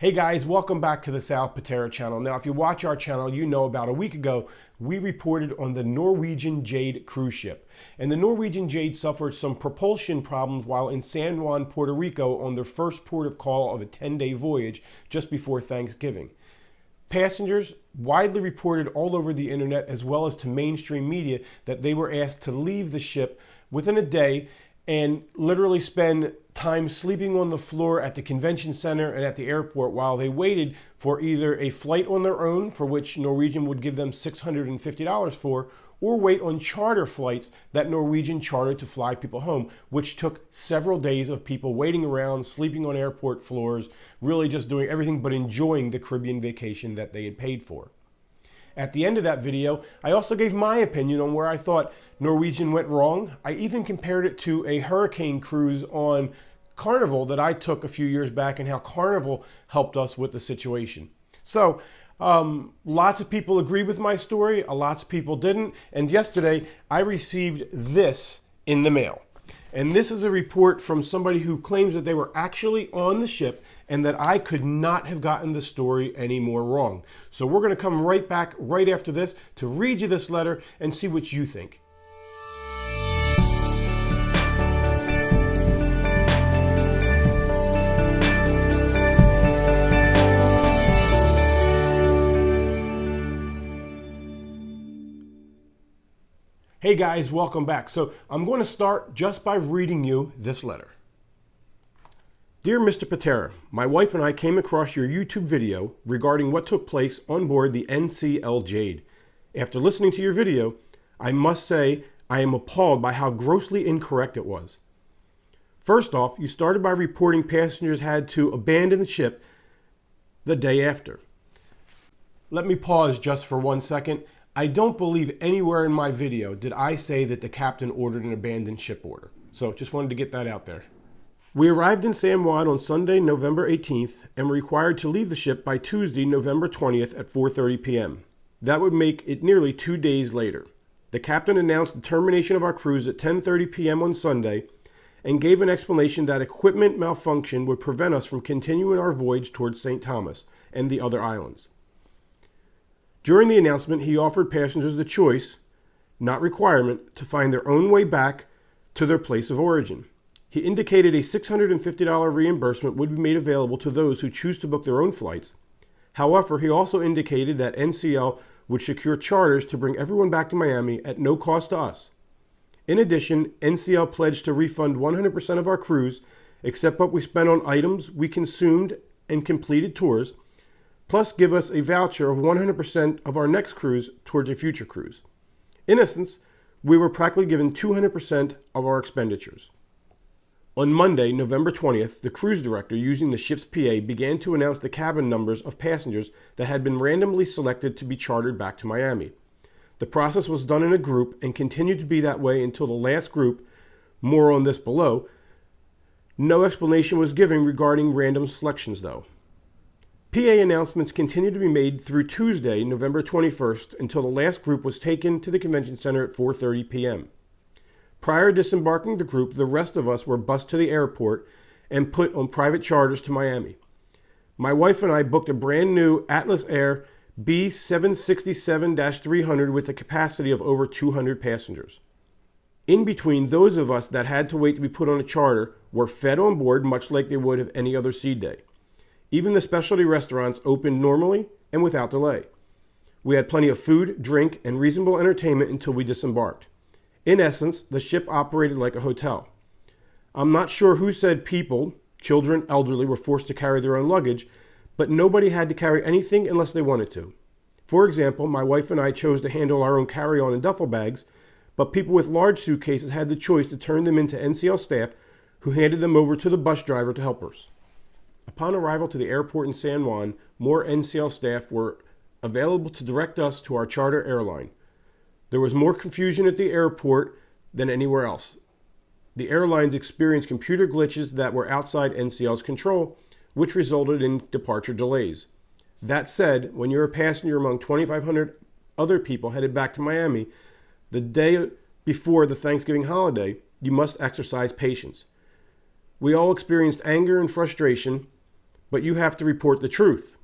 Hey guys, welcome back to the Sal Pitera channel. Now, if you watch our channel, you know about a week ago, we reported on the Norwegian Jade cruise ship. And the Norwegian Jade suffered some propulsion problems while in San Juan, Puerto Rico on their first port of call of a 10-day voyage just before Thanksgiving. Passengers widely reported all over the internet as well as to mainstream media that they were asked to leave the ship within a day and literally spend time sleeping on the floor at the convention center and at the airport while they waited for either a flight on their own, for which Norwegian would give them $650 for, or wait on charter flights that Norwegian chartered to fly people home, which took several days of people waiting around, sleeping on airport floors, really just doing everything but enjoying the Caribbean vacation that they had paid for. At the end of that video, I also gave my opinion on where I thought Norwegian went wrong. I even compared it to a hurricane cruise on Carnival that I took a few years back and how Carnival helped us with the situation. So, lots of people agreed with my story, lots of people didn't. And yesterday, I received this in the mail. And this is a report from somebody who claims that they were actually on the ship and that I could not have gotten the story any more wrong. So we're going to come right back right after this to read you this letter and see what you think. Hey guys, welcome back. So I'm going to start just by reading you this letter. Dear Mr. Pitera, my wife and I came across your YouTube video regarding what took place on board the NCL Jade. After listening to your video, I must say I am appalled by how grossly incorrect it was. First off, you started by reporting passengers had to abandon the ship the day after. Let me pause just for 1 second. I don't believe anywhere in my video did I say that the captain ordered an abandoned ship order. So just wanted to get that out there. We arrived in San Juan on Sunday, November 18th, and were required to leave the ship by Tuesday, November 20th at 4:30 p.m. That would make it nearly 2 days later. The captain announced the termination of our cruise at 10:30 p.m. on Sunday and gave an explanation that equipment malfunction would prevent us from continuing our voyage towards St. Thomas and the other islands. During the announcement, he offered passengers the choice, not requirement, to find their own way back to their place of origin. He indicated a $650 reimbursement would be made available to those who choose to book their own flights. However, he also indicated that NCL would secure charters to bring everyone back to Miami at no cost to us. In addition, NCL pledged to refund 100% of our cruise, except what we spent on items we consumed and completed tours, plus give us a voucher of 100% of our next cruise towards a future cruise. In essence, we were practically given 200% of our expenditures. On Monday, November 20th, the cruise director, using the ship's PA, began to announce the cabin numbers of passengers that had been randomly selected to be chartered back to Miami. The process was done in a group and continued to be that way until the last group, more on this below. No explanation was given regarding random selections though. PA announcements continued to be made through Tuesday, November 21st, until the last group was taken to the convention center at 4:30 p.m. Prior to disembarking the group, the rest of us were bused to the airport and put on private charters to Miami. My wife and I booked a brand new Atlas Air B767-300 with a capacity of over 200 passengers. In between, those of us that had to wait to be put on a charter were fed on board much like they would have any other sea day. Even the specialty restaurants opened normally and without delay. We had plenty of food, drink, and reasonable entertainment until we disembarked. In essence, the ship operated like a hotel. I'm not sure who said people, children, elderly, were forced to carry their own luggage, but nobody had to carry anything unless they wanted to. For example, my wife and I chose to handle our own carry-on and duffel bags, but people with large suitcases had the choice to turn them into NCL staff who handed them over to the bus driver to help us. Upon arrival to the airport in San Juan, more NCL staff were available to direct us to our charter airline. There was more confusion at the airport than anywhere else. The airlines experienced computer glitches that were outside NCL's control, which resulted in departure delays. That said, when you're a passenger among 2,500 other people headed back to Miami, the day before the Thanksgiving holiday, you must exercise patience. We all experienced anger and frustration, but you have to report the truth.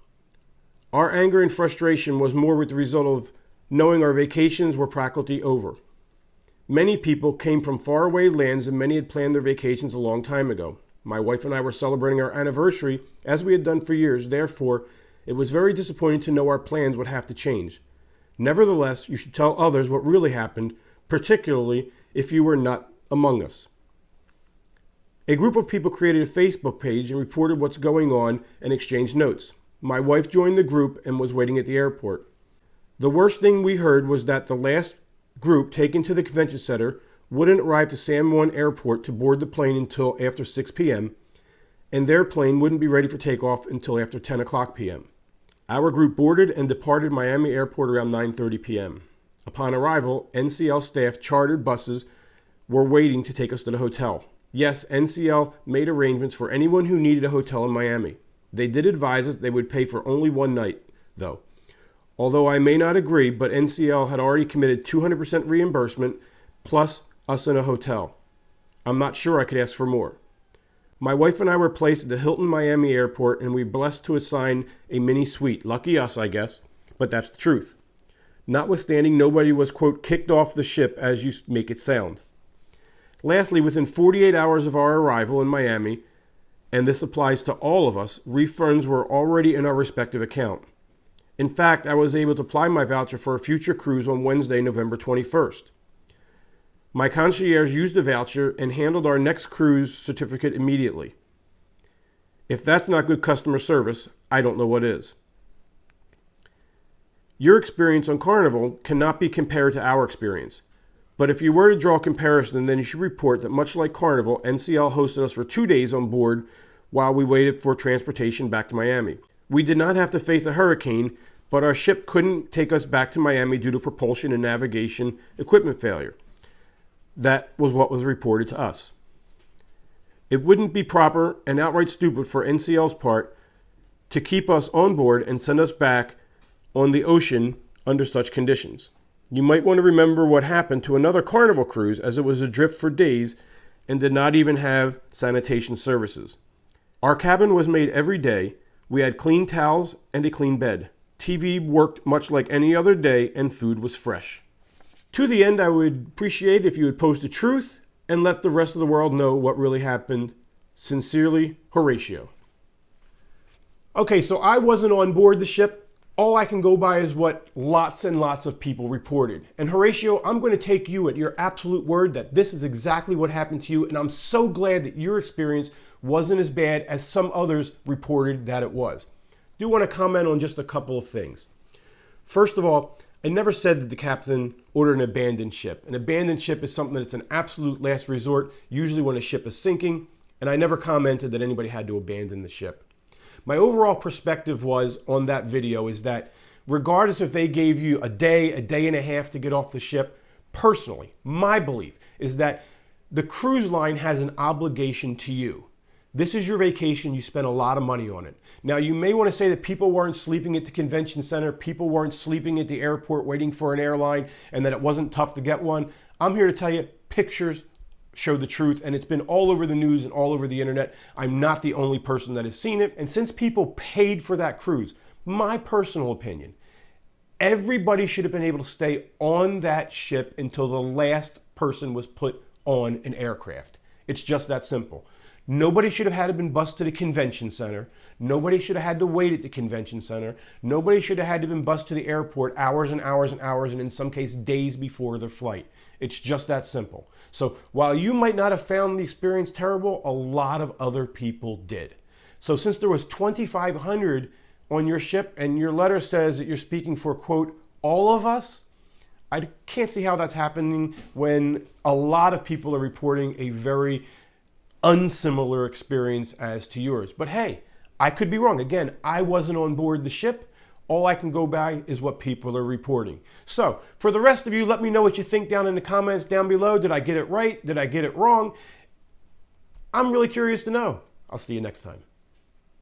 Our anger and frustration was more with the result of knowing our vacations were practically over. Many people came from faraway lands and many had planned their vacations a long time ago. My wife and I were celebrating our anniversary as we had done for years. Therefore, it was very disappointing to know our plans would have to change. Nevertheless, you should tell others what really happened, particularly if you were not among us. A group of people created a Facebook page and reported what's going on and exchanged notes. My wife joined the group and was waiting at the airport. The worst thing we heard was that the last group taken to the convention center wouldn't arrive to San Juan Airport to board the plane until after 6 p.m., and their plane wouldn't be ready for takeoff until after 10 o'clock p.m. Our group boarded and departed Miami Airport around 9:30 p.m. Upon arrival, NCL staff chartered buses were waiting to take us to the hotel. Yes, NCL made arrangements for anyone who needed a hotel in Miami. They did advise us they would pay for only one night, though. Although I may not agree, but NCL had already committed 200% reimbursement plus us in a hotel. I'm not sure I could ask for more. My wife and I were placed at the Hilton Miami Airport and we were blessed to assign a mini suite. Lucky us, I guess, but that's the truth. Notwithstanding, nobody was, quote, kicked off the ship as you make it sound. Lastly, within 48 hours of our arrival in Miami, and this applies to all of us, refunds were already in our respective account. In fact, I was able to apply my voucher for a future cruise on Wednesday, November 21st. My concierge used the voucher and handled our next cruise certificate immediately. If that's not good customer service, I don't know what is. Your experience on Carnival cannot be compared to our experience. But if you were to draw a comparison, then you should report that much like Carnival, NCL hosted us for 2 days on board while we waited for transportation back to Miami. We did not have to face a hurricane, but our ship couldn't take us back to Miami due to propulsion and navigation equipment failure. That was what was reported to us. It wouldn't be proper and outright stupid for NCL's part to keep us on board and send us back on the ocean under such conditions. You might want to remember what happened to another Carnival cruise, as it was adrift for days and did not even have sanitation services. Our cabin was made every day. We had clean towels and a clean bed. TV worked much like any other day and food was fresh. To the end, I would appreciate if you would post the truth and let the rest of the world know what really happened. Sincerely, Horatio. Okay, so I wasn't on board the ship. All I can go by is what lots and lots of people reported. And Horatio, I'm going to take you at your absolute word that this is exactly what happened to you, and I'm so glad that your experience wasn't as bad as some others reported that it was. I do want to comment on just a couple of things. First of all, I never said that the captain ordered an abandoned ship. An abandoned ship is something that's an absolute last resort, usually when a ship is sinking, and I never commented that anybody had to abandon the ship. My overall perspective was on that video is that regardless if they gave you a day and a half to get off the ship, personally, my belief is that the cruise line has an obligation to you. This is your vacation. You spent a lot of money on it. Now, you may want to say that people weren't sleeping at the convention center, people weren't sleeping at the airport waiting for an airline, and that it wasn't tough to get one. I'm here to tell you, pictures show the truth, and it's been all over the news and all over the internet. I'm not the only person that has seen it. And since people paid for that cruise, my personal opinion, everybody should have been able to stay on that ship until the last person was put on an aircraft. It's just that simple. Nobody should have had to been bused to the convention center. Nobody should have had to wait at the convention center. Nobody should have had to been bused to the airport hours and hours and hours, and in some cases days before their flight. It's just that simple. So while you might not have found the experience terrible, a lot of other people did. So since there was 2,500 on your ship and your letter says that you're speaking for, quote, all of us, I can't see how that's happening when a lot of people are reporting a very unsimilar experience as to yours. But hey, I could be wrong. Again, I wasn't on board the ship. All I can go by is what people are reporting. So for the rest of you, let me know what you think down in the comments down below. Did I get it right? Did I get it wrong? I'm really curious to know. I'll see you next time.